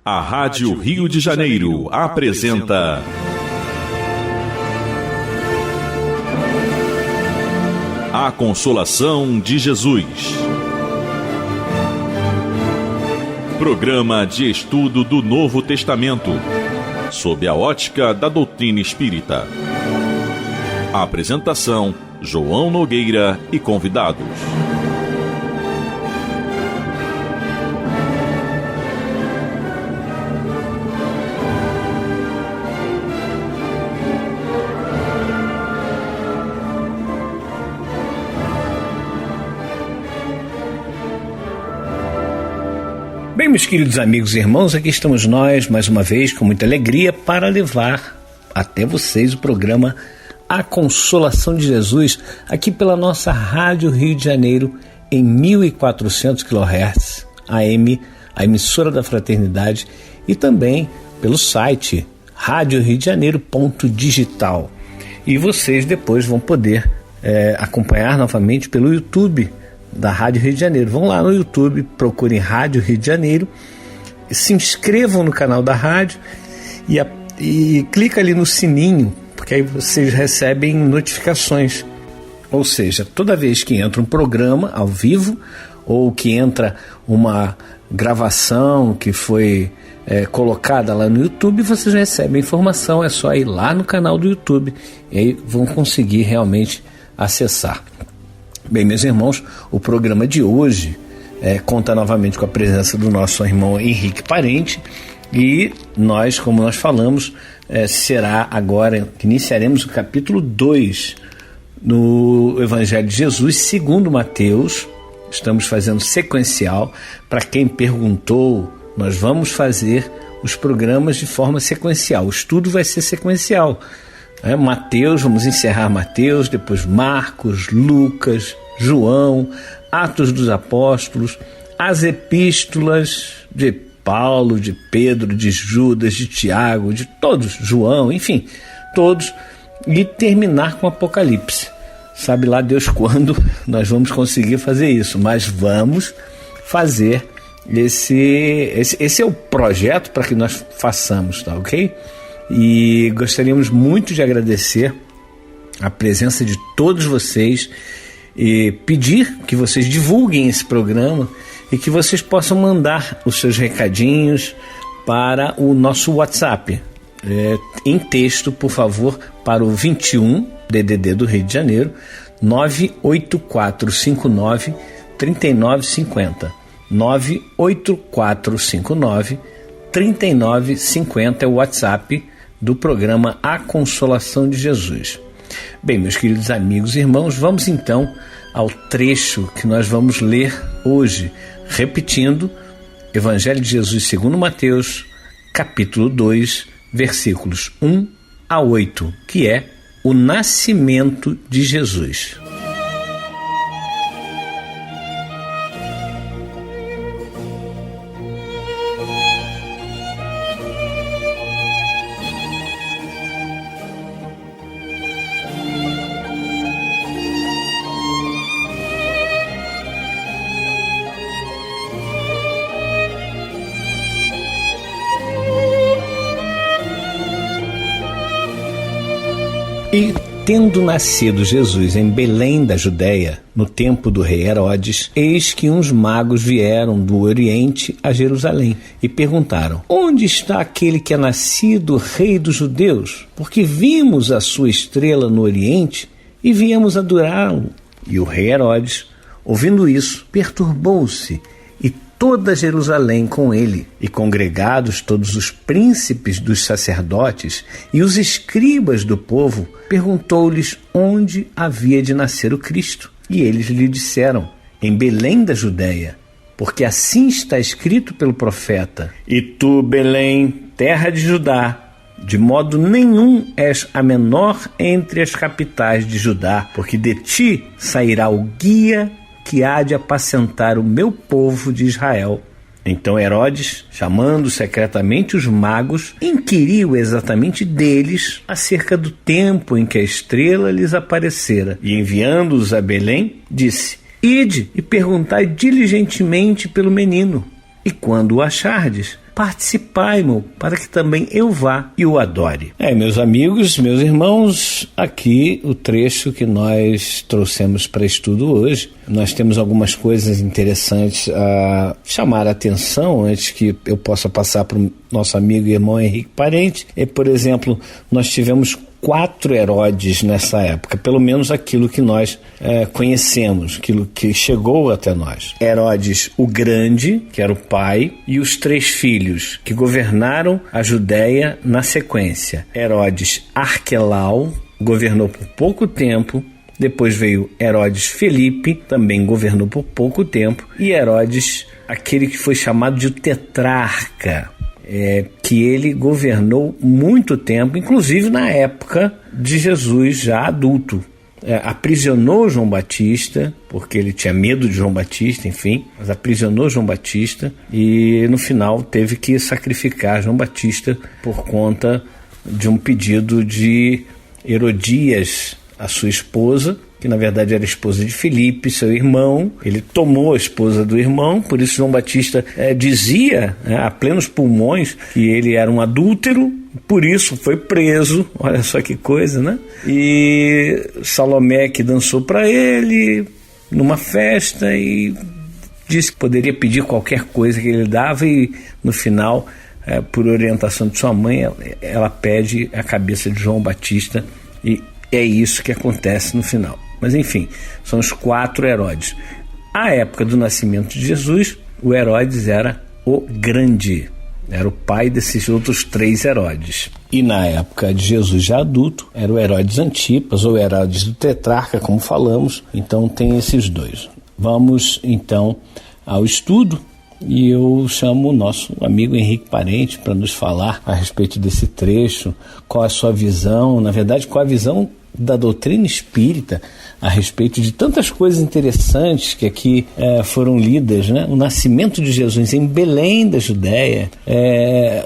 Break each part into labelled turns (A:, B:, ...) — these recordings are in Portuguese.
A: A Rádio Rio de Janeiro apresenta A Consolação de Jesus. Programa de estudo do Novo Testamento, sob a ótica da doutrina espírita. A apresentação: João Nogueira e convidados.
B: Bem, meus queridos amigos e irmãos, aqui estamos nós, mais uma vez, com muita alegria, para levar até vocês o programa A Consolação de Jesus, aqui pela nossa Rádio Rio de Janeiro, em 1400 kHz, AM, a emissora da Fraternidade, e também pelo site radioriodejaneiro.digital. E vocês depois vão poder acompanhar novamente pelo YouTube da Rádio Rio de Janeiro. Vão lá no YouTube, procurem Rádio Rio de Janeiro, se inscrevam no canal da rádio e clica ali no sininho, porque aí vocês recebem notificações. Ou seja, toda vez que entra um programa ao vivo ou que entra uma gravação que foi colocada lá no YouTube, vocês recebem informação. É só ir lá no canal do YouTube e aí vão conseguir realmente acessar. Bem, meus irmãos, o programa de hoje conta novamente com a presença do nosso irmão Henrique Parente, e nós, como nós falamos, será agora que iniciaremos o capítulo 2 no Evangelho de Jesus segundo Mateus. Estamos fazendo sequencial. Para quem perguntou, nós vamos fazer os programas de forma sequencial. O estudo vai ser sequencial. Mateus, vamos encerrar Mateus, depois Marcos, Lucas, João, Atos dos Apóstolos, as epístolas de Paulo, de Pedro, de Judas, de Tiago, de todos, João, enfim, todos, e terminar com Apocalipse. Sabe lá Deus quando nós vamos conseguir fazer isso, mas vamos fazer esse é o projeto para que nós façamos, tá ok? E gostaríamos muito de agradecer a presença de todos vocês e pedir que vocês divulguem esse programa e que vocês possam mandar os seus recadinhos para o nosso WhatsApp, em texto, por favor, para o 21 DDD do Rio de Janeiro, 98459 3950, 98459 3950 é o WhatsApp do programa A Consolação de Jesus. Bem, meus queridos amigos e irmãos, vamos então ao trecho que nós vamos ler hoje, repetindo Evangelho de Jesus segundo Mateus, capítulo 2, versículos 1 a 8, que é o nascimento de Jesus. E, tendo nascido Jesus em Belém da Judéia, no tempo do rei Herodes, eis que uns magos vieram do Oriente a Jerusalém e perguntaram: onde está aquele que é nascido rei dos judeus? Porque vimos a sua estrela no Oriente e viemos adorá-lo. E o rei Herodes, ouvindo isso, perturbou-se, e toda Jerusalém com ele, e congregados todos os príncipes dos sacerdotes e os escribas do povo, perguntou-lhes onde havia de nascer o Cristo. E eles lhe disseram: em Belém da Judéia, porque assim está escrito pelo profeta: e tu, Belém, terra de Judá, de modo nenhum és a menor entre as capitais de Judá, porque de ti sairá o guia que há de apacentar o meu povo de Israel. Então Herodes, chamando secretamente os magos, inquiriu exatamente deles acerca do tempo em que a estrela lhes aparecera, e enviando-os a Belém, disse: ide e perguntai diligentemente pelo menino, e quando o achardes, participai-mo, para que também eu vá e o adore. Meus amigos, meus irmãos, aqui o trecho que nós trouxemos para estudo hoje. Nós temos algumas coisas interessantes a chamar a atenção antes que eu possa passar para o nosso amigo e irmão Henrique Parente. Por exemplo, nós tivemos 4 Herodes nessa época, pelo menos aquilo que nós conhecemos, aquilo que chegou até nós. Herodes o Grande, que era o pai, e os 3 filhos que governaram a Judéia na sequência. Herodes Arquelau governou por pouco tempo. Depois veio Herodes Filipe, também governou por pouco tempo, e Herodes, aquele que foi chamado de tetrarca, que ele governou muito tempo, inclusive na época de Jesus já adulto. Aprisionou João Batista, porque ele tinha medo de João Batista, enfim, mas aprisionou João Batista e no final teve que sacrificar João Batista por conta de um pedido de Herodias, a sua esposa, que na verdade era esposa de Filipe, seu irmão. Ele tomou a esposa do irmão, por isso João Batista dizia a plenos pulmões que ele era um adúltero, por isso foi preso. Olha só que coisa, né? E Salomé que dançou para ele numa festa e disse que poderia pedir qualquer coisa que ele dava, e no final, por orientação de sua mãe, ela pede a cabeça de João Batista, e é isso que acontece no final. Mas enfim, são os 4 Herodes. À época do nascimento de Jesus, o Herodes era o Grande, era o pai desses outros 3 Herodes. E na época de Jesus já adulto, era o Herodes Antipas, ou Herodes do Tetrarca, como falamos. Então tem esses 2. Vamos então ao estudo, e eu chamo o nosso amigo Henrique Parente para nos falar a respeito desse trecho, qual a sua visão, na verdade, qual a visão da doutrina espírita a respeito de tantas coisas interessantes que aqui foram lidas, né? O nascimento de Jesus em Belém da Judéia,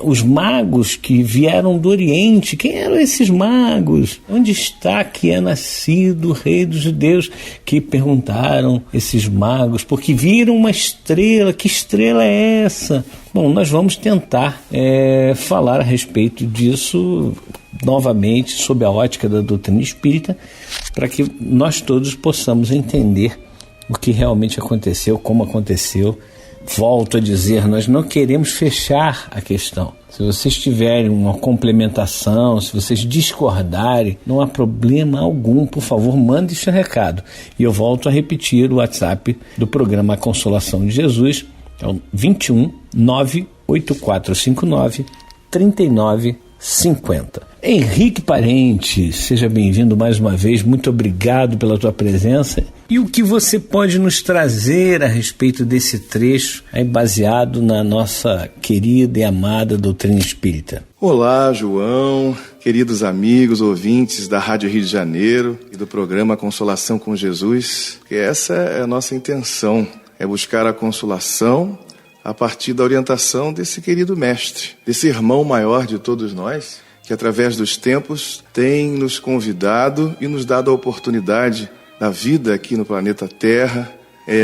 B: os magos que vieram do Oriente. Quem eram esses magos? Onde está que é nascido o rei dos judeus? Que perguntaram esses magos, porque viram uma estrela. Que estrela é essa? Bom, nós vamos tentar falar a respeito disso novamente sob a ótica da doutrina espírita, para que nós todos possamos entender o que realmente aconteceu, como aconteceu. Volto a dizer, nós não queremos fechar a questão. Se vocês tiverem uma complementação, se vocês discordarem, não há problema algum, por favor, mande seu recado. E eu volto a repetir o WhatsApp do programa Consolação de Jesus, é o 21 98459 3950. Henrique Parente, seja bem-vindo mais uma vez, muito obrigado pela tua presença. E o que você pode nos trazer a respeito desse trecho, baseado na nossa querida e amada doutrina espírita?
C: Olá, João, queridos amigos, ouvintes da Rádio Rio de Janeiro e do programa Consolação com Jesus, que essa é a nossa intenção, é buscar a consolação a partir da orientação desse querido mestre, desse irmão maior de todos nós, que através dos tempos tem nos convidado e nos dado a oportunidade da vida aqui no planeta Terra,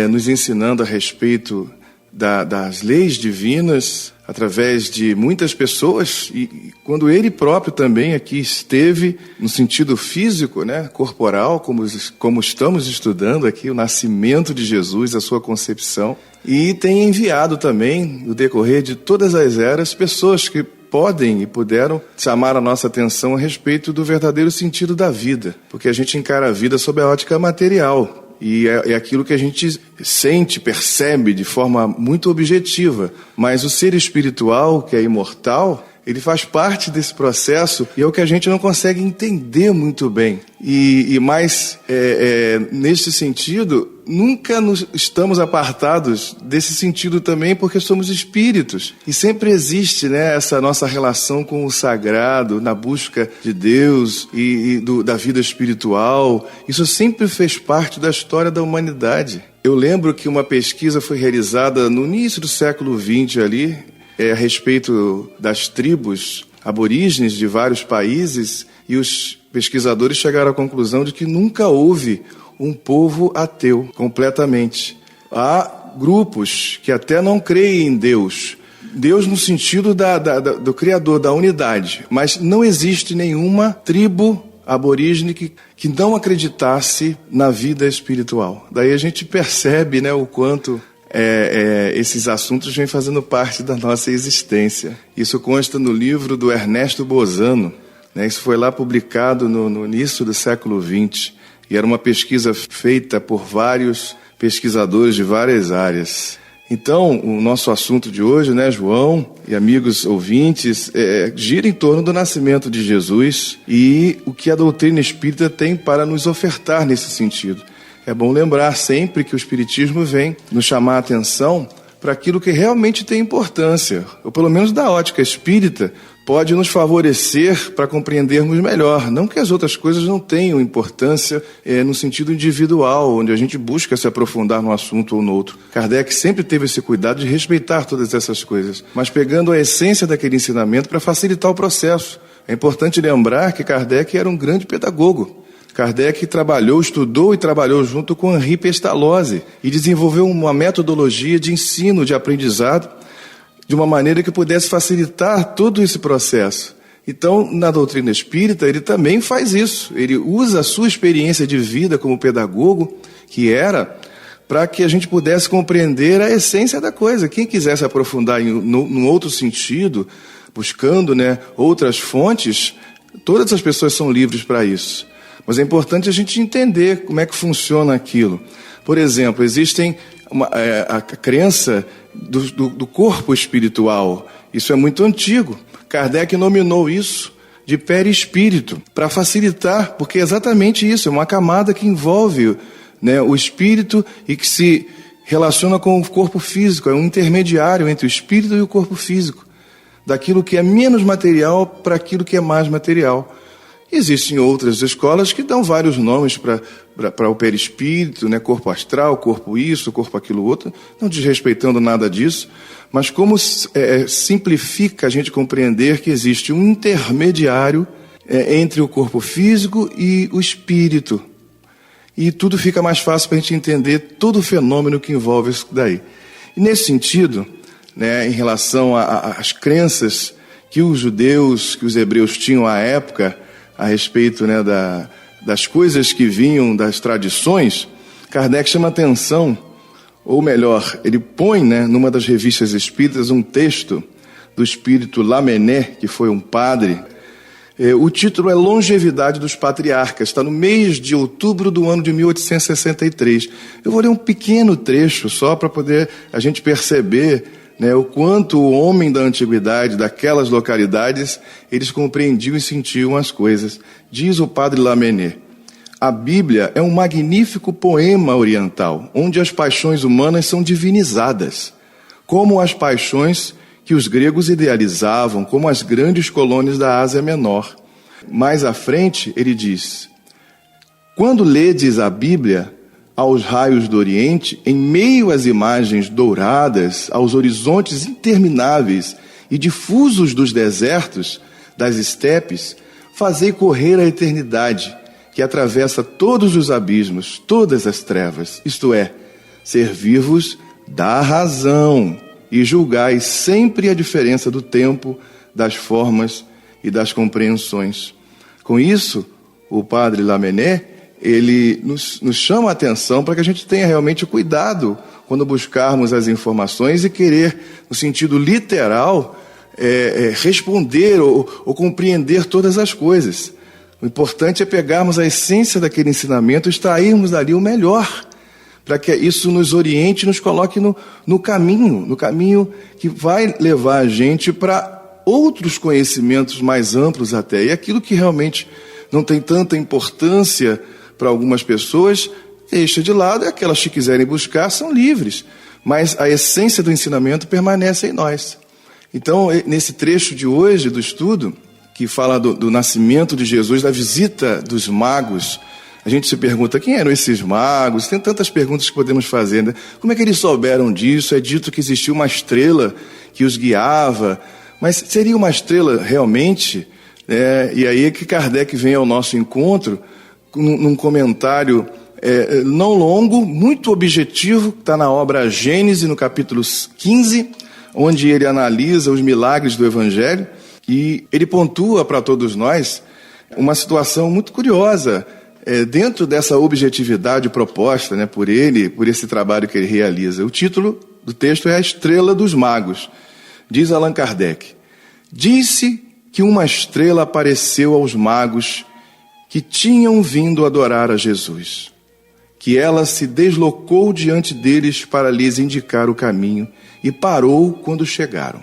C: nos ensinando a respeito das leis divinas, através de muitas pessoas, e quando ele próprio também aqui esteve, no sentido físico, né, corporal, como estamos estudando aqui, o nascimento de Jesus, a sua concepção, e tem enviado também, no decorrer de todas as eras, pessoas que podem e puderam chamar a nossa atenção a respeito do verdadeiro sentido da vida, porque a gente encara a vida sob a ótica material, e é aquilo que a gente sente, percebe de forma muito objetiva, mas o ser espiritual, que é imortal, ele faz parte desse processo e é o que a gente não consegue entender muito bem. Mas, nesse sentido, nunca estamos apartados desse sentido também, porque somos espíritos. E sempre existe, né, essa nossa relação com o sagrado, na busca de Deus da vida espiritual. Isso sempre fez parte da história da humanidade. Eu lembro que uma pesquisa foi realizada no início do século XX ali, a respeito das tribos aborígenes de vários países, e os pesquisadores chegaram à conclusão de que nunca houve um povo ateu completamente. Há grupos que até não creem em Deus, Deus no sentido do Criador, da unidade. Mas não existe nenhuma tribo aborígene que não acreditasse na vida espiritual. Daí a gente percebe, né, o quanto esses assuntos vêm fazendo parte da nossa existência. Isso consta no livro do Ernesto Bozano, né? Isso foi lá publicado no início do século XX, e era uma pesquisa feita por vários pesquisadores de várias áreas. Então, o nosso assunto de hoje, né, João e amigos ouvintes, gira em torno do nascimento de Jesus e o que a doutrina espírita tem para nos ofertar nesse sentido. É bom lembrar sempre que o Espiritismo vem nos chamar a atenção para aquilo que realmente tem importância, ou pelo menos da ótica espírita, pode nos favorecer para compreendermos melhor. Não que as outras coisas não tenham importância no sentido individual, onde a gente busca se aprofundar num assunto ou no outro. Kardec sempre teve esse cuidado de respeitar todas essas coisas, mas pegando a essência daquele ensinamento para facilitar o processo. É importante lembrar que Kardec era um grande pedagogo. Kardec estudou e trabalhou junto com Henri Pestalozzi e desenvolveu uma metodologia de ensino, de aprendizado, de uma maneira que pudesse facilitar todo esse processo. Então, na doutrina espírita, ele também faz isso. Ele usa a sua experiência de vida como pedagogo, que era, para que a gente pudesse compreender a essência da coisa. Quem quisesse aprofundar num outro sentido, buscando, né, outras fontes, todas as pessoas são livres para isso. Mas é importante a gente entender como é que funciona aquilo. Por exemplo, existem a crença do corpo espiritual. Isso é muito antigo. Kardec nominou isso de perispírito, para facilitar, porque é exatamente isso, é uma camada que envolve, né, o espírito e que se relaciona com o corpo físico, é um intermediário entre o espírito e o corpo físico, daquilo que é menos material para aquilo que é mais material. Existem outras escolas que dão vários nomes para o perispírito, né? Corpo astral, corpo isso, corpo aquilo outro, não desrespeitando nada disso, mas como simplifica a gente compreender que existe um intermediário entre o corpo físico e o espírito. E tudo fica mais fácil para a gente entender todo o fenômeno que envolve isso daí. E nesse sentido, né, em relação às crenças que os judeus, que os hebreus tinham à época, a respeito, né, das coisas que vinham das tradições, Kardec chama atenção, ou melhor, ele põe, né, numa das revistas espíritas um texto do espírito Lamennais, que foi um padre. O título é Longevidade dos Patriarcas, está no mês de outubro do ano de 1863. Eu vou ler um pequeno trecho só para poder a gente perceber, né, o quanto o homem da antiguidade, daquelas localidades, eles compreendiam e sentiam as coisas. Diz o padre Lamennais: a Bíblia é um magnífico poema oriental, onde as paixões humanas são divinizadas, como as paixões que os gregos idealizavam, como as grandes colônias da Ásia Menor. Mais à frente, ele diz: quando ledes a Bíblia aos raios do Oriente, em meio às imagens douradas, aos horizontes intermináveis e difusos dos desertos, das estepes, fazei correr a eternidade, que atravessa todos os abismos, todas as trevas, isto é, servir-vos da razão, e julgai sempre a diferença do tempo, das formas e das compreensões. Com isso, o padre Lamennais, ele nos chama a atenção para que a gente tenha realmente cuidado quando buscarmos as informações e querer, no sentido literal, responder ou compreender todas as coisas. O importante é pegarmos a essência daquele ensinamento e extrairmos dali o melhor, para que isso nos oriente e nos coloque no caminho que vai levar a gente para outros conhecimentos mais amplos até. E aquilo que realmente não tem tanta importância para algumas pessoas, deixa de lado, e aquelas que quiserem buscar são livres, mas a essência do ensinamento permanece em nós. Então, nesse trecho de hoje do estudo, que fala do nascimento de Jesus, da visita dos magos, a gente se pergunta, quem eram esses magos? Tem tantas perguntas que podemos fazer, né? Como é que eles souberam disso? É dito que existia uma estrela que os guiava, mas seria uma estrela realmente? E aí é que Kardec vem ao nosso encontro, num comentário não longo, muito objetivo, está na obra Gênese, no capítulo 15, onde ele analisa os milagres do Evangelho e ele pontua para todos nós uma situação muito curiosa dentro dessa objetividade proposta, né, por ele, por esse trabalho que ele realiza. O título do texto é A Estrela dos Magos. Diz Allan Kardec: disse que uma estrela apareceu aos magos que tinham vindo adorar a Jesus, que ela se deslocou diante deles para lhes indicar o caminho e parou quando chegaram.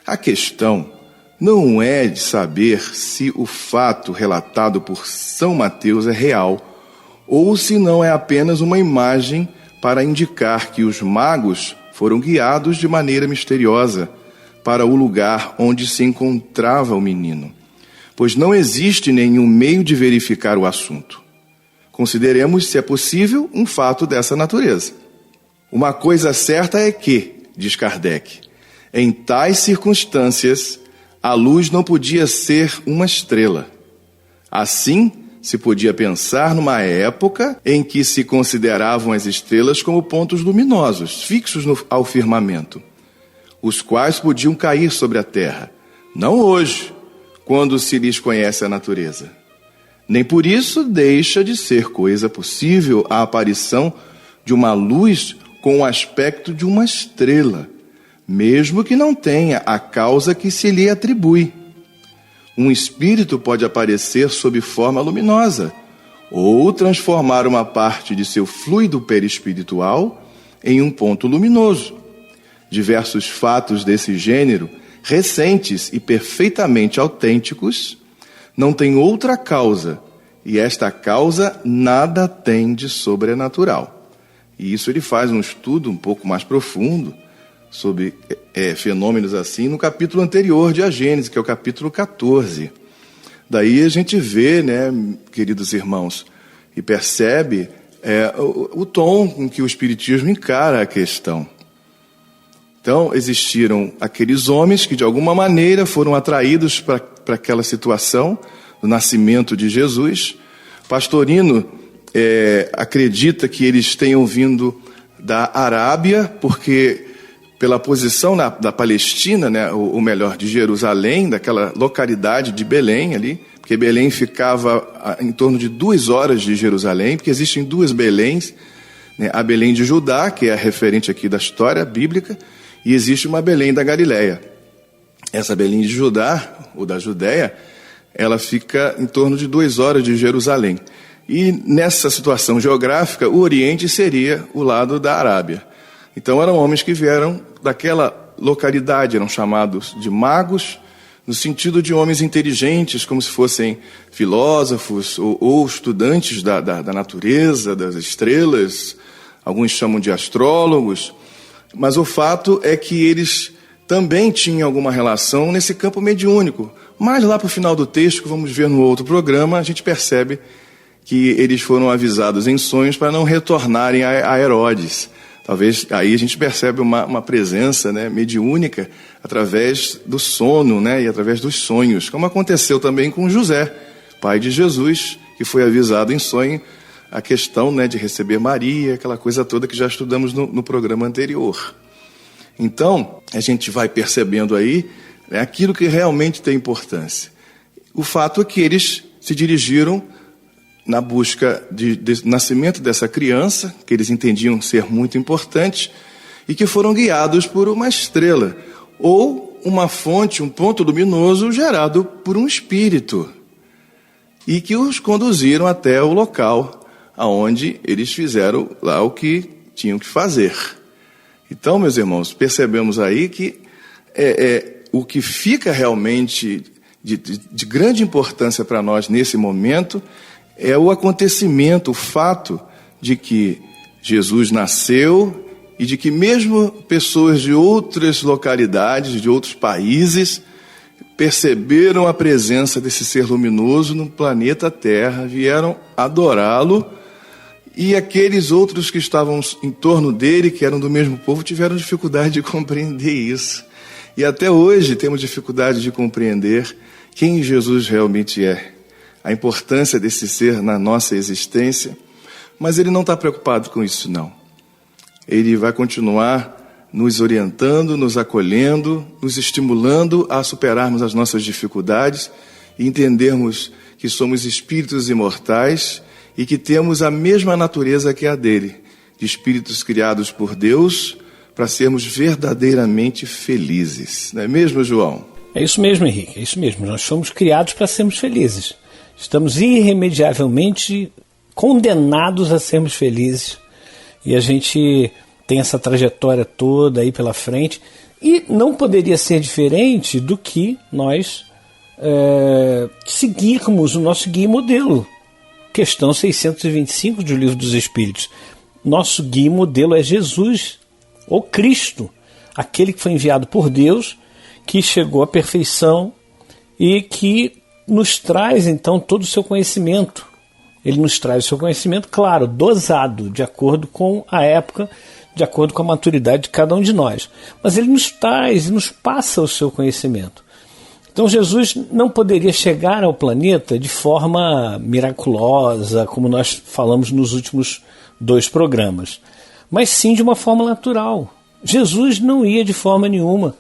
C: A questão não é de saber se o fato relatado por São Mateus é real ou se não é apenas uma imagem para indicar que os magos foram guiados de maneira misteriosa para o lugar onde se encontrava o menino, pois não existe nenhum meio de verificar o assunto. Consideremos, se é possível, um fato dessa natureza. Uma coisa certa é que, diz Kardec, em tais circunstâncias, a luz não podia ser uma estrela. Assim, se podia pensar numa época em que se consideravam as estrelas como pontos luminosos, fixos ao firmamento, os quais podiam cair sobre a terra, não hoje, quando se lhes conhece a natureza. Nem por isso deixa de ser coisa possível a aparição de uma luz com o aspecto de uma estrela, mesmo que não tenha a causa que se lhe atribui. Um espírito pode aparecer sob forma luminosa, ou transformar uma parte de seu fluido perispiritual em um ponto luminoso. Diversos fatos desse gênero, recentes e perfeitamente autênticos, não têm outra causa, e esta causa nada tem de sobrenatural. E isso ele faz um estudo um pouco mais profundo sobre fenômenos assim no capítulo anterior de A Gênese, que é o capítulo 14. Daí a gente vê, né, queridos irmãos, e percebe o tom com que o Espiritismo encara a questão. Então, existiram aqueles homens que de alguma maneira foram atraídos para aquela situação do nascimento de Jesus. Pastorino acredita que eles tenham vindo da Arábia, porque pela posição da Palestina, né, ou melhor, de Jerusalém, daquela localidade de Belém ali, porque Belém ficava em torno de 2 horas de Jerusalém, porque existem 2 Beléns, né, a Belém de Judá, que é a referente aqui da história bíblica, e existe uma Belém da Galileia. Essa Belém de Judá, ou da Judéia, ela fica em torno de 2 horas de Jerusalém. E nessa situação geográfica, o Oriente seria o lado da Arábia. Então eram homens que vieram daquela localidade, eram chamados de magos, no sentido de homens inteligentes, como se fossem filósofos ou estudantes da natureza, das estrelas, alguns chamam de astrólogos, mas o fato é que eles também tinham alguma relação nesse campo mediúnico. Mas lá para o final do texto, que vamos ver no outro programa, a gente percebe que eles foram avisados em sonhos para não retornarem a Herodes. Talvez aí a gente percebe uma presença, né, mediúnica através do sono, né, e através dos sonhos, como aconteceu também com José, pai de Jesus, que foi avisado em sonho a questão, né, de receber Maria, aquela coisa toda que já estudamos no programa anterior. Então, a gente vai percebendo aí, né, aquilo que realmente tem importância. O fato é que eles se dirigiram na busca de nascimento dessa criança, que eles entendiam ser muito importante, e que foram guiados por uma estrela, ou uma fonte, um ponto luminoso gerado por um espírito, e que os conduziram até o local aonde eles fizeram lá o que tinham que fazer. Então, meus irmãos, percebemos aí que o que fica realmente de grande importância para nós nesse momento é o acontecimento, o fato de que Jesus nasceu e de que mesmo pessoas de outras localidades, de outros países, perceberam a presença desse ser luminoso no planeta Terra, vieram adorá-lo, e aqueles outros que estavam em torno dele, que eram do mesmo povo, tiveram dificuldade de compreender isso. E até hoje temos dificuldade de compreender quem Jesus realmente é, a importância desse ser na nossa existência, mas ele não está preocupado com isso, não. Ele vai continuar, nos orientando, nos acolhendo, nos estimulando a superarmos as nossas dificuldades e entendermos que somos espíritos imortais e que temos a mesma natureza que a dele, de espíritos criados por Deus para sermos verdadeiramente felizes. Não é mesmo, João?
B: É isso mesmo, Henrique, é isso mesmo. Nós fomos criados para sermos felizes. Estamos irremediavelmente condenados a sermos felizes. E a gente tem essa trajetória toda aí pela frente. E não poderia ser diferente do que nós seguirmos o nosso guia e modelo. Questão 625 do Livro dos Espíritos. Nosso guia e modelo é Jesus, ou Cristo, aquele que foi enviado por Deus, que chegou à perfeição e que nos traz então todo o seu conhecimento. Ele nos traz o seu conhecimento, claro, dosado, de acordo com a época, de acordo com a maturidade de cada um de nós. Mas ele nos traz e nos passa o seu conhecimento. Então Jesus não poderia chegar ao planeta de forma miraculosa, como nós falamos nos últimos 2 programas, mas sim de uma forma natural. Jesus não ia de forma nenhuma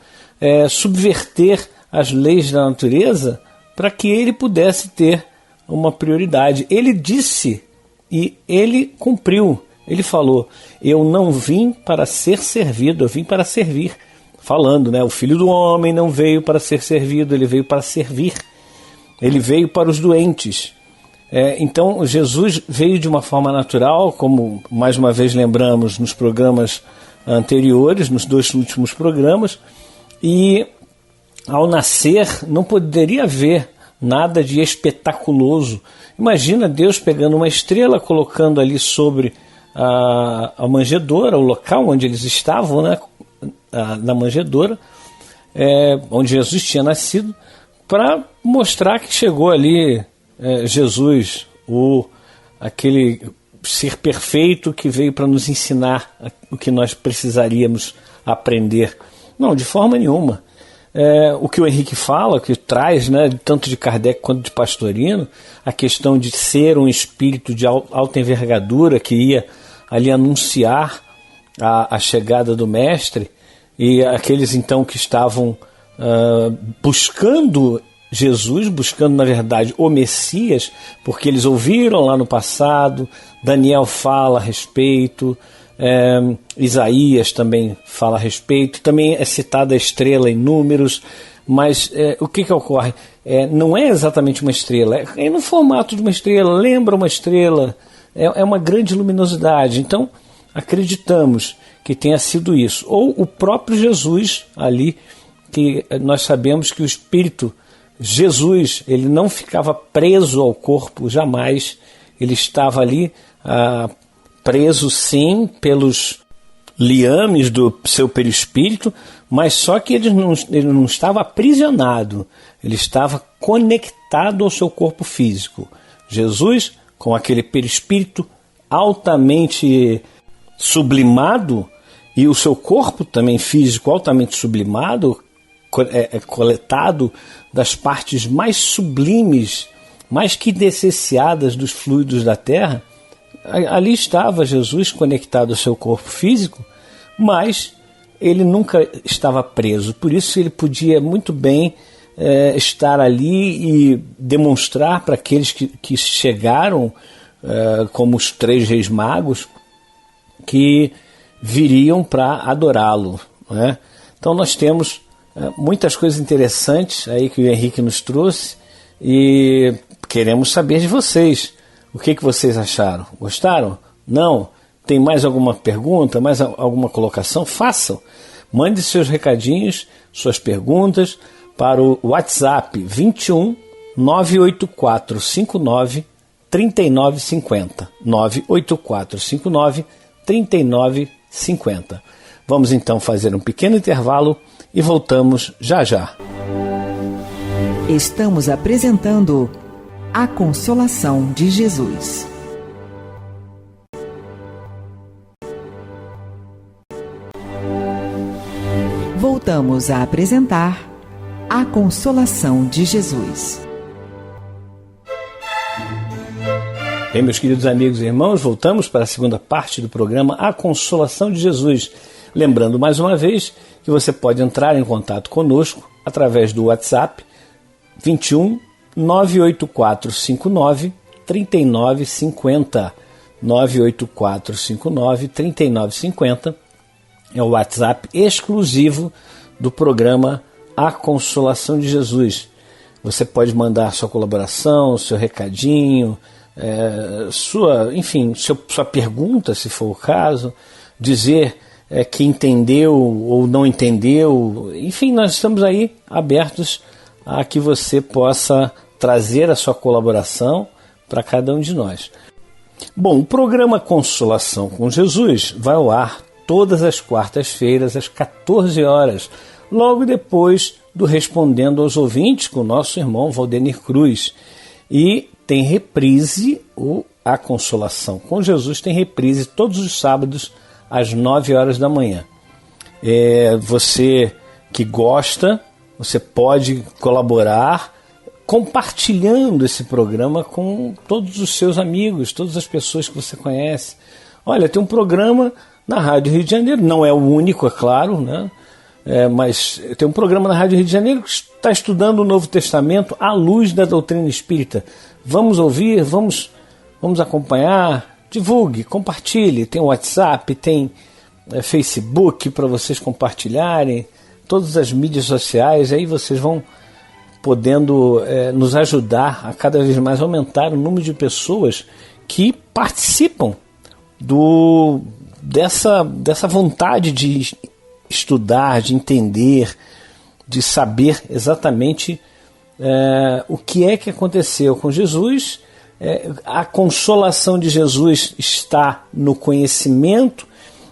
B: subverter as leis da natureza para que ele pudesse ter uma prioridade. Ele disse e ele cumpriu. Ele falou: eu não vim para ser servido, eu vim para servir. Falando, né? O Filho do Homem não veio para ser servido, ele veio para servir. Ele veio para os doentes. Então Jesus veio de uma forma natural, como mais uma vez lembramos nos programas anteriores, nos 2 últimos programas, e ao nascer não poderia haver nada de espetaculoso. Imagina Deus pegando uma estrela, colocando ali sobre a manjedoura, o local onde eles estavam, né? Na manjedoura, onde Jesus tinha nascido, para mostrar que chegou ali Jesus, aquele ser perfeito que veio para nos ensinar o que nós precisaríamos aprender. Não, de forma nenhuma. O que o Henrique fala, que traz, né, tanto de Kardec quanto de Pastorino, a questão de ser um espírito de alta envergadura que ia ali anunciar a chegada do Mestre, e aqueles então que estavam buscando Jesus, buscando na verdade o Messias, porque eles ouviram lá no passado, Daniel fala a respeito, Isaías também fala a respeito, também é citada a estrela em Números, mas o que ocorre? Não é exatamente uma estrela, é no formato de uma estrela, lembra uma estrela, é uma grande luminosidade. Então acreditamos que tenha sido isso, ou o próprio Jesus ali, que nós sabemos que o Espírito Jesus, ele não ficava preso ao corpo jamais, ele estava ali preso sim pelos liames do seu perispírito, mas só que ele não estava aprisionado, ele estava conectado ao seu corpo físico. Jesus, com aquele perispírito altamente sublimado, e o seu corpo também físico altamente sublimado, coletado das partes mais sublimes, mais quintessenciadas dos fluidos da terra, ali estava Jesus conectado ao seu corpo físico, mas ele nunca estava preso. Por isso ele podia muito bem estar ali e demonstrar para aqueles que chegaram, como os 3 reis magos, que viriam para adorá-lo, né? Então nós temos muitas coisas interessantes aí que o Henrique nos trouxe e queremos saber de vocês. O que vocês acharam? Gostaram? Não? Tem mais alguma pergunta, mais alguma colocação? Façam. Mande seus recadinhos, suas perguntas para o WhatsApp 21 98459 3950. 98459 3950. Vamos então fazer um pequeno intervalo e voltamos já já.
D: Estamos apresentando A Consolação de Jesus. Voltamos a apresentar A Consolação de Jesus.
B: Bem, meus queridos amigos e irmãos, voltamos para a segunda parte do programa A Consolação de Jesus. Lembrando mais uma vez que você pode entrar em contato conosco através do WhatsApp 21 98459 3950. 98459 3950 é o WhatsApp exclusivo do programa A Consolação de Jesus. Você pode mandar sua colaboração, seu recadinho, sua pergunta, se for o caso, dizer que entendeu ou não entendeu. Enfim, nós estamos aí abertos a que você possa trazer a sua colaboração para cada um de nós. Bom, o programa Consolação com Jesus vai ao ar todas as quartas-feiras às 14 horas, logo depois do Respondendo aos Ouvintes com o nosso irmão Valdenir Cruz. E tem reprise, A Consolação com Jesus tem reprise todos os sábados às 9 horas da manhã. Você que gosta, você pode colaborar compartilhando esse programa com todos os seus amigos, todas as pessoas que você conhece. Olha, tem um programa na Rádio Rio de Janeiro, não é o único, é claro, né? Mas tem um programa na Rádio Rio de Janeiro que está estudando o Novo Testamento à luz da doutrina espírita. Vamos ouvir, vamos acompanhar, divulgue, compartilhe. Tem WhatsApp, tem Facebook para vocês compartilharem, todas as mídias sociais, aí vocês vão podendo nos ajudar a cada vez mais aumentar o número de pessoas que participam dessa vontade de estudar, de entender, de saber exatamente o que é que aconteceu com Jesus. A consolação de Jesus está no conhecimento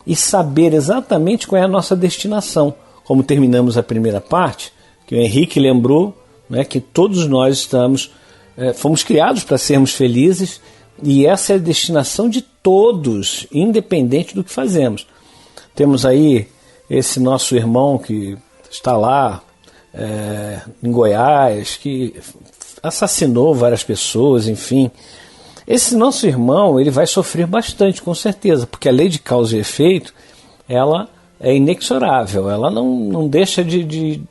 B: e saber exatamente qual é a nossa destinação. Como terminamos a primeira parte, que o Henrique lembrou, né, que todos nós fomos criados para sermos felizes, e essa é a destinação de todos, independente do que fazemos. Temos aí esse nosso irmão que está lá em Goiás, que assassinou várias pessoas, enfim. Esse nosso irmão, ele vai sofrer bastante, com certeza, porque a lei de causa e efeito, ela é inexorável, ela não deixa de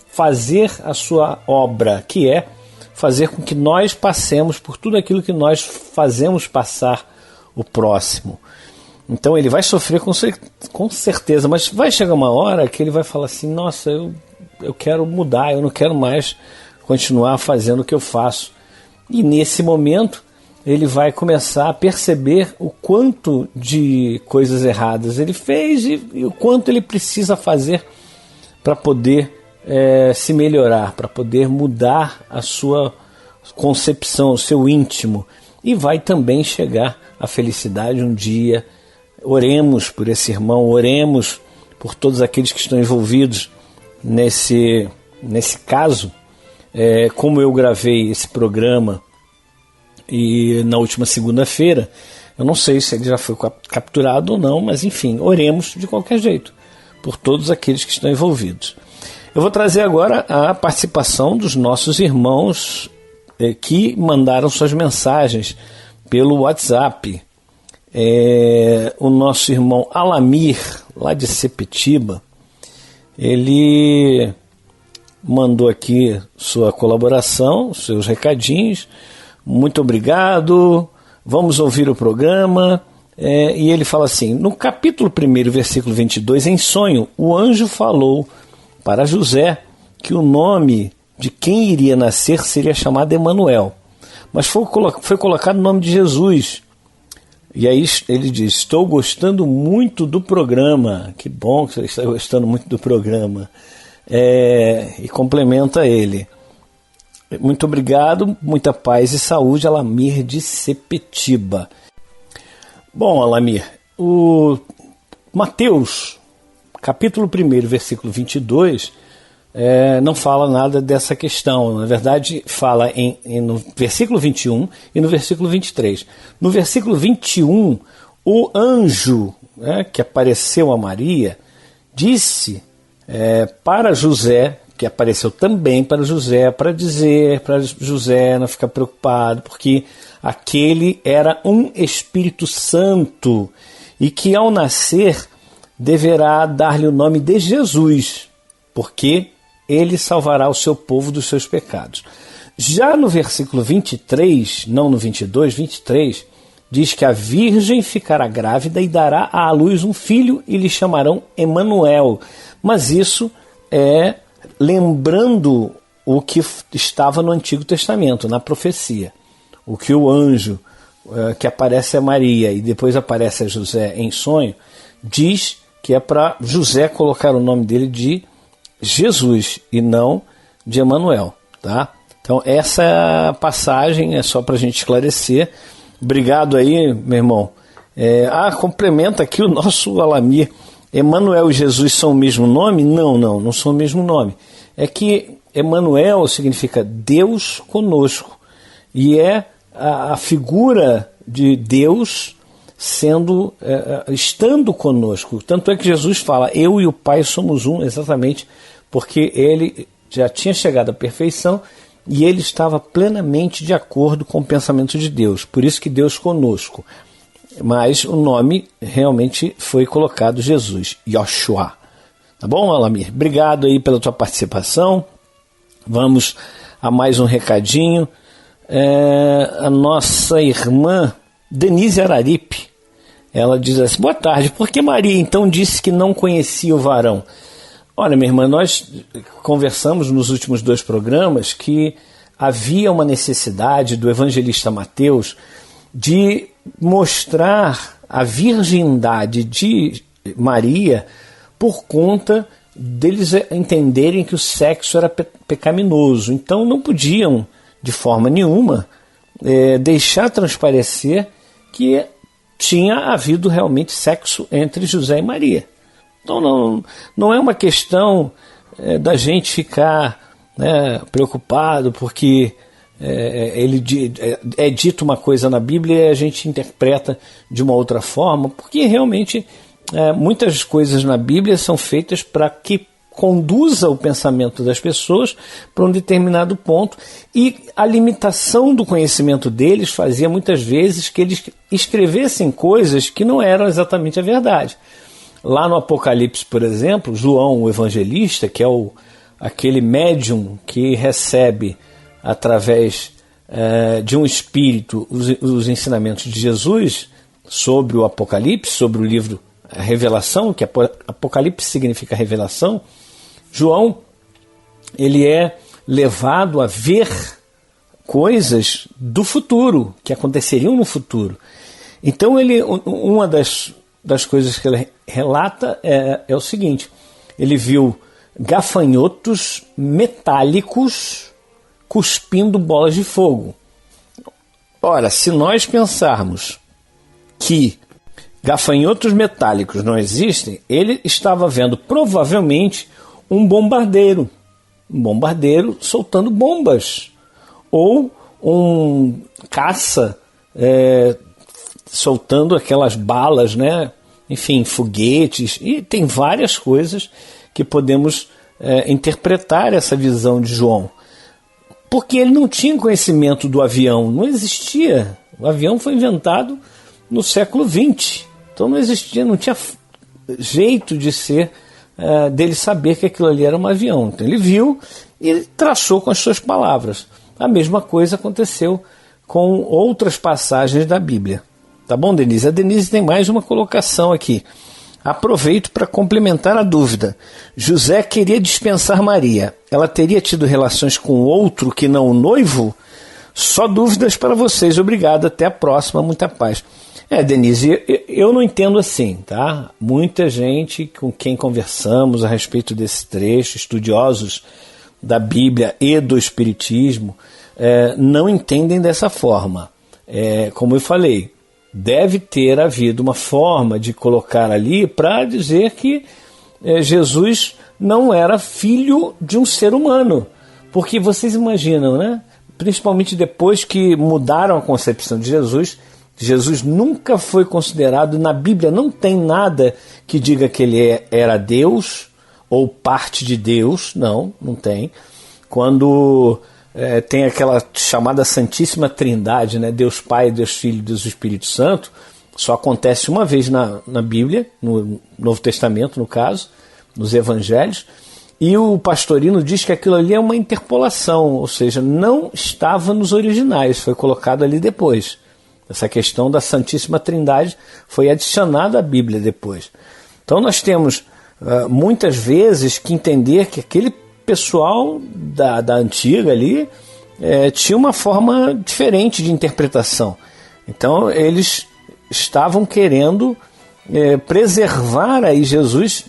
B: fazer a sua obra, que é fazer com que nós passemos por tudo aquilo que nós fazemos passar o próximo. Então ele vai sofrer com certeza, mas vai chegar uma hora que ele vai falar assim: nossa, eu quero mudar, eu não quero mais continuar fazendo o que eu faço. E nesse momento ele vai começar a perceber o quanto de coisas erradas ele fez e o quanto ele precisa fazer para poder se melhorar, para poder mudar a sua concepção, o seu íntimo, e vai também chegar à felicidade um dia. Oremos por esse irmão, oremos por todos aqueles que estão envolvidos nesse caso. Como eu gravei esse programa e na última segunda-feira, eu não sei se ele já foi capturado ou não, mas enfim, oremos de qualquer jeito por todos aqueles que estão envolvidos. Eu vou trazer agora a participação dos nossos irmãos que mandaram suas mensagens pelo WhatsApp. O nosso irmão Alamir, lá de Sepetiba, ele mandou aqui sua colaboração, seus recadinhos. Muito obrigado, vamos ouvir o programa. E ele fala assim: no capítulo 1, versículo 22, em sonho, o anjo falou para José que o nome de quem iria nascer seria chamado Emanuel, mas foi colocado o nome de Jesus. E aí ele diz: estou gostando muito do programa. Que bom que você está gostando muito do programa. E complementa ele: muito obrigado, muita paz e saúde, Alamir de Sepetiba. Bom, Alamir, o Mateus, capítulo 1, versículo 22, não fala nada dessa questão. Na verdade, fala no versículo 21 e no versículo 23. No versículo 21, o anjo, que apareceu a Maria, disse para José, que apareceu também para José, para dizer para José não ficar preocupado, porque aquele era um Espírito Santo, e que ao nascer deverá dar-lhe o nome de Jesus, porque ele salvará o seu povo dos seus pecados. Já no versículo 23, não no 22, 23, diz que a virgem ficará grávida e dará à luz um filho e lhe chamarão Emanuel. Mas isso é lembrando o que estava no Antigo Testamento, na profecia. O que o anjo que aparece a Maria e depois aparece a José em sonho, diz que é para José colocar o nome dele de Jesus e não de Emanuel, tá? Então essa passagem é só para a gente esclarecer. Obrigado aí, meu irmão. Complementa aqui o nosso Alamir. Emanuel e Jesus são o mesmo nome? Não são o mesmo nome. É que Emanuel significa Deus conosco e é a figura de Deus estando conosco. Tanto é que Jesus fala, eu e o Pai somos um, exatamente porque ele já tinha chegado à perfeição e ele estava plenamente de acordo com o pensamento de Deus. Por isso que Deus conosco. Mas o nome realmente foi colocado Jesus, Yoshua. Tá bom, Alamir? Obrigado aí pela tua participação. Vamos a mais um recadinho. A nossa irmã Denise Araripe, ela diz assim, boa tarde, por que Maria então disse que não conhecia o varão? Olha, minha irmã, nós conversamos nos últimos 2 programas que havia uma necessidade do evangelista Mateus de mostrar a virgindade de Maria por conta deles entenderem que o sexo era pecaminoso. Então não podiam, de forma nenhuma, deixar transparecer que tinha havido realmente sexo entre José e Maria. Então não é uma questão da gente ficar preocupado porque é dito uma coisa na Bíblia e a gente interpreta de uma outra forma, porque realmente muitas coisas na Bíblia são feitas para que conduza o pensamento das pessoas para um determinado ponto, e a limitação do conhecimento deles fazia muitas vezes que eles escrevessem coisas que não eram exatamente a verdade. Lá no Apocalipse, por exemplo, João, o evangelista, que é aquele médium que recebe através de um espírito os ensinamentos de Jesus sobre o Apocalipse, sobre o livro Revelação, que Apocalipse significa revelação. João, ele é levado a ver coisas do futuro, que aconteceriam no futuro. Então, uma das coisas que ele relata é o seguinte, ele viu gafanhotos metálicos cuspindo bolas de fogo. Ora, se nós pensarmos que gafanhotos metálicos não existem, ele estava vendo provavelmente um bombardeiro soltando bombas, ou um caça soltando aquelas balas, enfim, foguetes, e tem várias coisas que podemos interpretar essa visão de João, porque ele não tinha conhecimento do avião, não existia, o avião foi inventado no século XX, então não existia, não tinha jeito de dele saber que aquilo ali era um avião. Então ele viu e traçou com as suas palavras. A mesma coisa aconteceu com outras passagens da Bíblia. Tá bom, Denise? A Denise tem mais uma colocação aqui. Aproveito para complementar a dúvida. José queria dispensar Maria. Ela teria tido relações com outro que não o noivo? Só dúvidas para vocês. Obrigado. Até a próxima. Muita paz. Denise, eu não entendo assim, tá? Muita gente com quem conversamos a respeito desse trecho, estudiosos da Bíblia e do Espiritismo, não entendem dessa forma. Como eu falei, deve ter havido uma forma de colocar ali para dizer que Jesus não era filho de um ser humano. Porque vocês imaginam, principalmente depois que mudaram a concepção de Jesus, Jesus nunca foi considerado, na Bíblia não tem nada que diga que ele era Deus ou parte de Deus, não tem. Quando tem aquela chamada Santíssima Trindade, Deus Pai, Deus Filho e Deus Espírito Santo, Só acontece uma vez na Bíblia, no Novo Testamento, no caso, nos Evangelhos, e o Pastorino diz que aquilo ali é uma interpolação, ou seja, não estava nos originais, foi colocado ali depois. Essa questão da Santíssima Trindade foi adicionada à Bíblia depois. Então nós temos muitas vezes que entender que aquele pessoal da antiga ali tinha uma forma diferente de interpretação. Então eles estavam querendo preservar aí Jesus.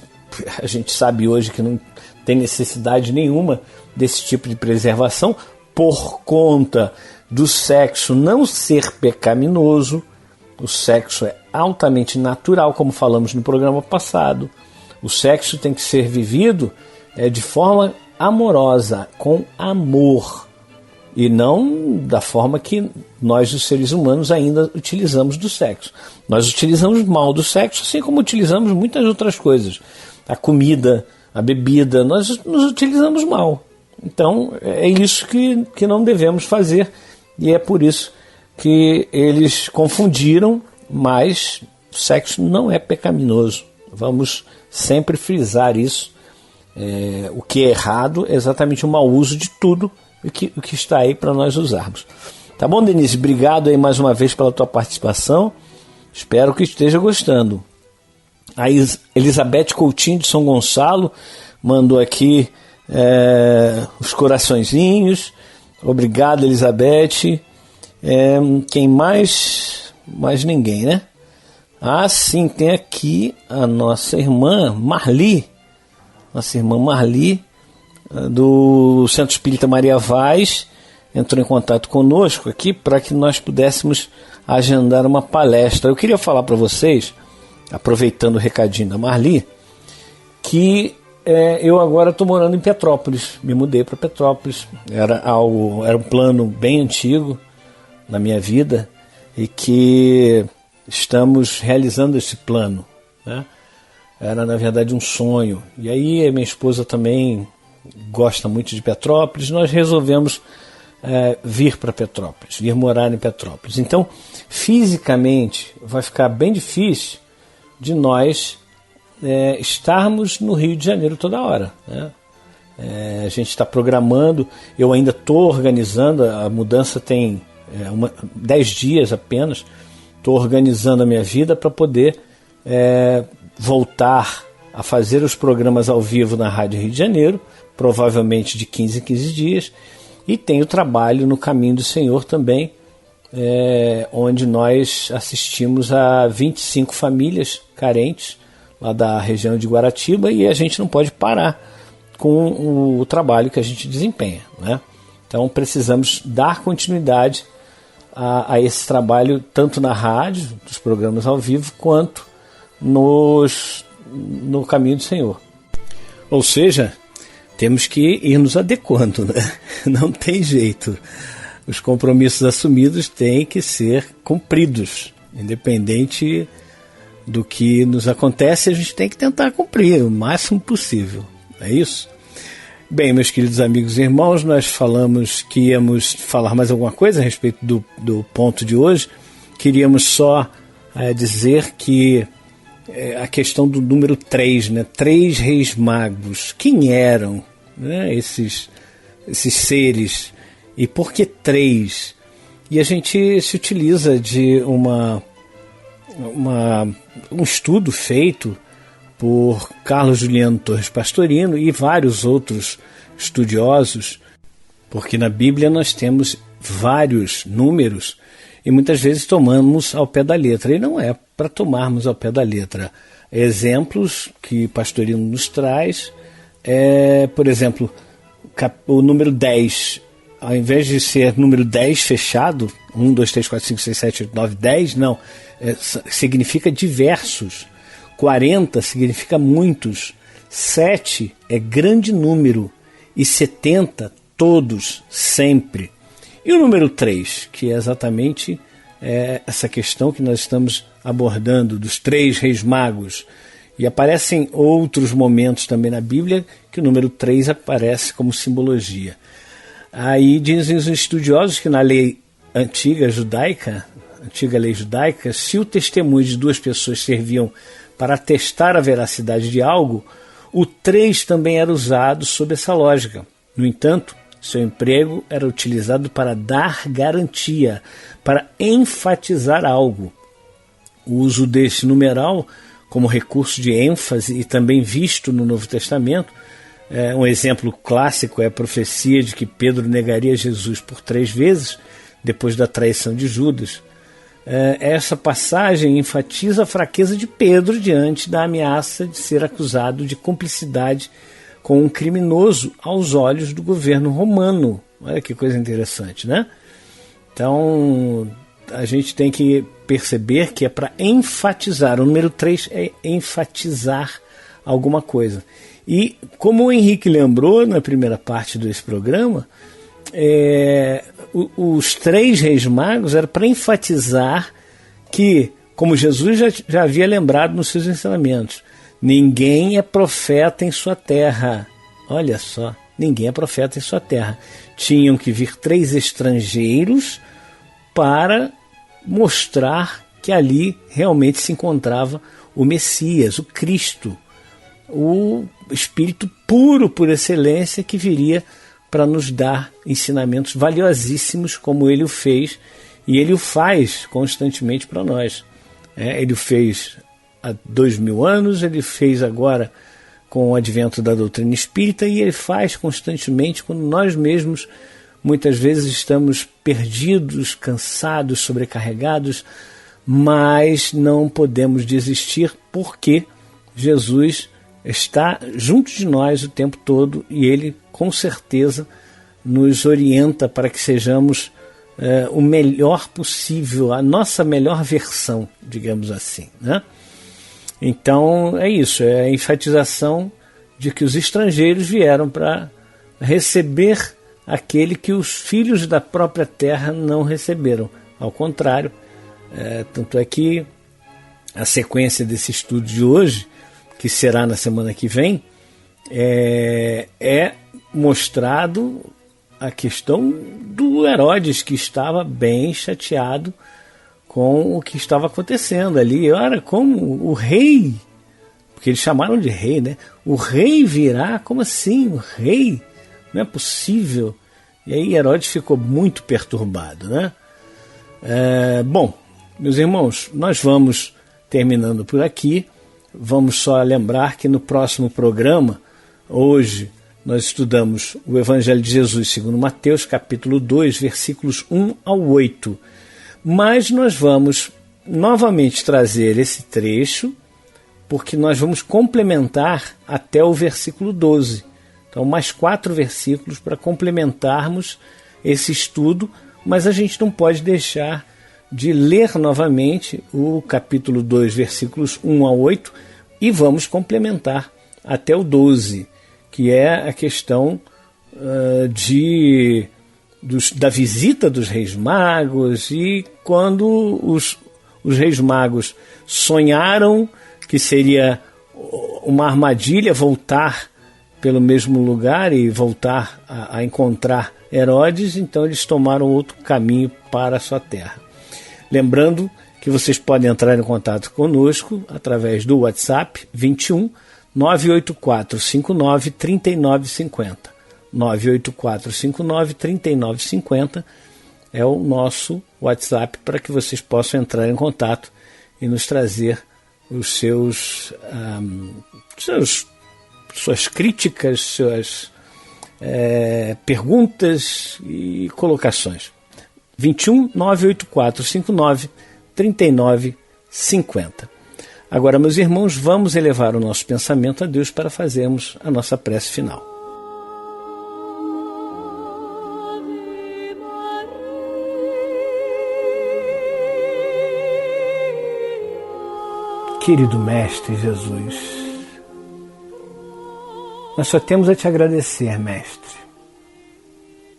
B: A gente sabe hoje que não tem necessidade nenhuma desse tipo de preservação por conta do sexo não ser pecaminoso. O sexo é altamente natural, como falamos no programa passado. O sexo tem que ser vivido de forma amorosa, com amor, e não da forma que nós, os seres humanos, ainda utilizamos do sexo. Nós utilizamos mal do sexo, assim como utilizamos muitas outras coisas. A comida, a bebida, nós nos utilizamos mal. Então é isso que não devemos fazer, e é por isso que eles confundiram, mas o sexo não é pecaminoso. Vamos sempre frisar isso. O que é errado é exatamente o mau uso de tudo o que está aí para nós usarmos. Tá bom, Denise? Obrigado aí mais uma vez pela tua participação. Espero que esteja gostando. A Elizabeth Coutinho de São Gonçalo mandou aqui os coraçõezinhos. Obrigado, Elizabeth. Quem mais? Mais ninguém, né? Ah, sim, tem aqui a nossa irmã Marli. Nossa irmã Marli, do Centro Espírita Maria Vaz, entrou em contato conosco aqui para que nós pudéssemos agendar uma palestra. Eu queria falar para vocês, aproveitando o recadinho da Marli, que eu agora estou morando em Petrópolis. Me mudei para Petrópolis. Era um plano bem antigo na minha vida e que estamos realizando esse plano, né? Era, na verdade, um sonho. E aí minha esposa também gosta muito de Petrópolis. Nós resolvemos vir para Petrópolis, vir morar em Petrópolis. Então, fisicamente, vai ficar bem difícil de nós estarmos no Rio de Janeiro toda hora, né? A gente está programando, eu ainda estou organizando, a mudança tem 10 dias apenas. Estou organizando a minha vida para poder voltar a fazer os programas ao vivo na Rádio Rio de Janeiro, provavelmente de 15 em 15 dias, e tenho trabalho no Caminho do Senhor também, onde nós assistimos a 25 famílias carentes lá da região de Guaratiba, e a gente não pode parar com o trabalho que a gente desempenha, né? Então precisamos dar continuidade a esse trabalho, tanto na rádio, dos programas ao vivo, quanto no Caminho do Senhor. Ou seja, temos que ir nos adequando, né? Não tem jeito. Os compromissos assumidos têm que ser cumpridos. Independente do que nos acontece, a gente tem que tentar cumprir o máximo possível. É isso? Bem, meus queridos amigos e irmãos, nós falamos que íamos falar mais alguma coisa a respeito do ponto de hoje. Queríamos só dizer que a questão do número 3, né? 3 reis magos. Quem eram, né, esses seres? E por que 3? E a gente se utiliza de um estudo feito por Carlos Juliano Torres Pastorino e vários outros estudiosos, porque na Bíblia nós temos vários números e muitas vezes tomamos ao pé da letra, e não é para tomarmos ao pé da letra. Exemplos que Pastorino nos traz por exemplo, o número 10, ao invés de ser número 10 fechado, 1, 2, 3, 4, 5, 6, 7, 8, 9, 10, não, significa diversos. 40 significa muitos, 7 é grande número e 70 todos, sempre. E o número 3, que é exatamente essa questão que nós estamos abordando, dos 3 reis magos. E aparecem outros momentos também na Bíblia que o número 3 aparece como simbologia. Aí dizem os estudiosos que na lei antiga judaica, antiga lei judaica, se o testemunho de duas pessoas serviam para atestar a veracidade de algo, o 3 também era usado sob essa lógica. No entanto, seu emprego era utilizado para dar garantia, para enfatizar algo. O uso deste numeral como recurso de ênfase e também visto no Novo Testamento, um exemplo clássico é a profecia de que Pedro negaria Jesus por 3 vezes depois da traição de Judas. Essa passagem enfatiza a fraqueza de Pedro diante da ameaça de ser acusado de cumplicidade com um criminoso aos olhos do governo romano. Olha que coisa interessante, né? Então, a gente tem que perceber que é para enfatizar. O número 3 é enfatizar alguma coisa. E, como o Henrique lembrou na primeira parte desse programa, os 3 reis magos eram para enfatizar que, como Jesus já havia lembrado nos seus ensinamentos, ninguém é profeta em sua terra. Olha só, ninguém é profeta em sua terra. Tinham que vir 3 estrangeiros para mostrar que ali realmente se encontrava o Messias, o Cristo, o Espírito puro por excelência que viria para nos dar ensinamentos valiosíssimos como ele o fez, e ele o faz constantemente para nós. Ele o fez há 2000 anos, ele fez agora com o advento da doutrina espírita, e ele faz constantemente quando nós mesmos muitas vezes estamos perdidos, cansados, sobrecarregados, mas não podemos desistir porque Jesus está junto de nós o tempo todo e ele com certeza nos orienta para que sejamos o melhor possível, a nossa melhor versão, digamos assim, né? Então é isso, é a enfatização de que os estrangeiros vieram para receber aquele que os filhos da própria terra não receberam. Ao contrário, tanto é que a sequência desse estudo de hoje, que será na semana que vem, é mostrado a questão do Herodes, que estava bem chateado com o que estava acontecendo ali. Era como o rei, porque eles chamaram de rei, né? O rei virá? Como assim? O rei? Não é possível. E aí Herodes ficou muito perturbado, né? Bom, meus irmãos, nós vamos terminando por aqui. Vamos só lembrar que no próximo programa, hoje, nós estudamos o Evangelho de Jesus segundo Mateus, capítulo 2, versículos 1 ao 8. Mas nós vamos novamente trazer esse trecho, porque nós vamos complementar até o versículo 12. Então, mais 4 versículos para complementarmos esse estudo, mas a gente não pode deixar de ler novamente o capítulo 2, versículos 1 ao 8, e vamos complementar até o 12, que é a questão da visita dos reis magos, e quando os reis magos sonharam que seria uma armadilha voltar pelo mesmo lugar e voltar a encontrar Herodes, então eles tomaram outro caminho para a sua terra. Lembrando que vocês podem entrar em contato conosco através do WhatsApp 21 984 59 3950. 984 59 3950 é o nosso WhatsApp para que vocês possam entrar em contato e nos trazer os suas críticas, suas perguntas e colocações. 21 984 59 3950. Agora, meus irmãos, vamos elevar o nosso pensamento a Deus para fazermos a nossa prece final. Querido Mestre Jesus, nós só temos a te agradecer, Mestre,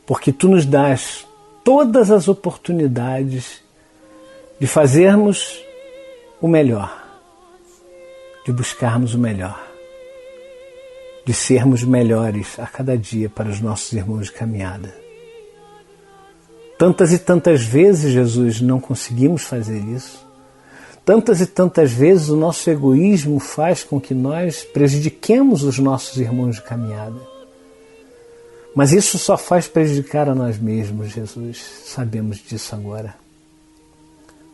B: porque tu nos dás todas as oportunidades de fazermos o melhor, de buscarmos o melhor, de sermos melhores a cada dia para os nossos irmãos de caminhada. Tantas e tantas vezes, Jesus, não conseguimos fazer isso. Tantas e tantas vezes o nosso egoísmo faz com que nós prejudiquemos os nossos irmãos de caminhada. Mas isso só faz prejudicar a nós mesmos, Jesus. Sabemos disso agora.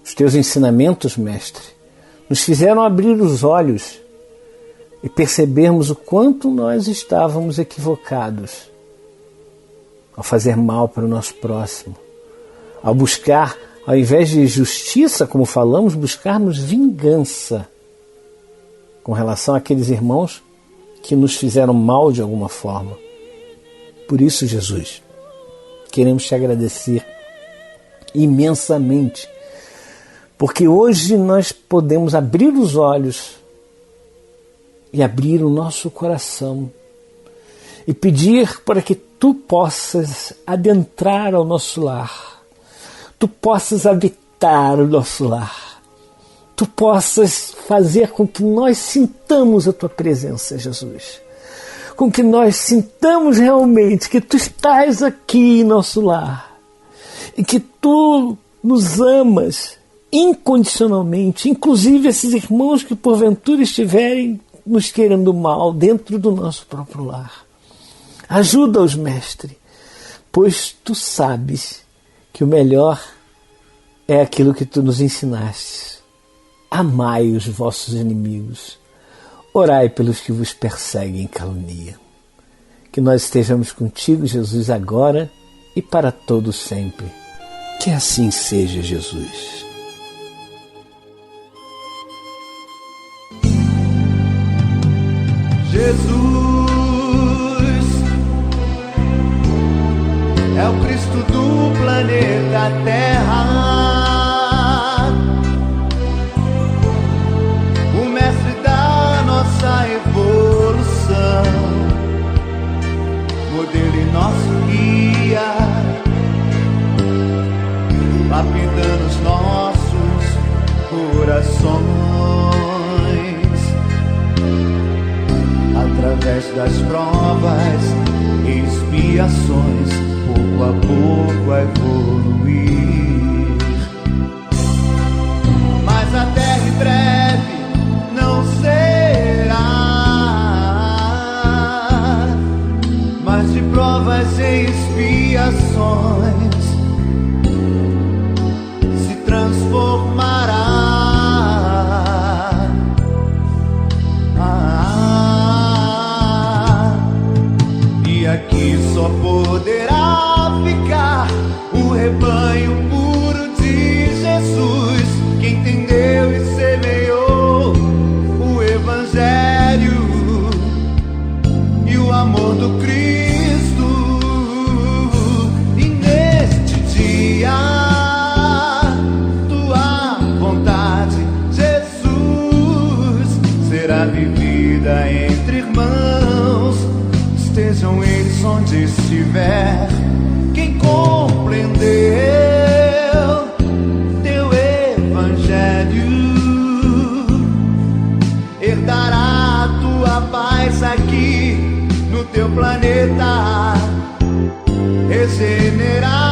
B: Os teus ensinamentos, Mestre, nos fizeram abrir os olhos e percebermos o quanto nós estávamos equivocados ao fazer mal para o nosso próximo, ao buscar, ao invés de justiça, como falamos, buscarmos vingança com relação àqueles irmãos que nos fizeram mal de alguma forma. Por isso, Jesus, queremos te agradecer imensamente, porque hoje nós podemos abrir os olhos e abrir o nosso coração e pedir para que tu possas adentrar ao nosso lar, tu possas habitar o nosso lar, tu possas fazer com que nós sintamos a tua presença, Jesus, com que nós sintamos realmente que tu estás aqui em nosso lar e que tu nos amas incondicionalmente, inclusive esses irmãos que porventura estiverem nos querendo mal dentro do nosso próprio lar. Ajuda-os, Mestre, pois tu sabes que o melhor é aquilo que tu nos ensinaste. Amai os vossos inimigos, orai pelos que vos perseguem e caluniam. Que nós estejamos contigo, Jesus, agora e para todo sempre. Que assim seja, Jesus.
E: Jesus é o Cristo do planeta Terra, o mestre da nossa evolução, modelo e nosso guia, lapidando os nossos corações. Através das provas e expiações, pouco a pouco a evoluir. Mas a terra em breve não será mas de provas e expiações se transformará. Aqui só poderá ficar o rebanho puro de Jesus, que entendeu e semeou o Evangelho e o amor do Cristo. E neste dia, tua vontade, Jesus, será vivida entre irmãos. Estejam eles onde estiver, quem compreendeu teu Evangelho herdará a tua paz aqui no teu planeta, regenerar.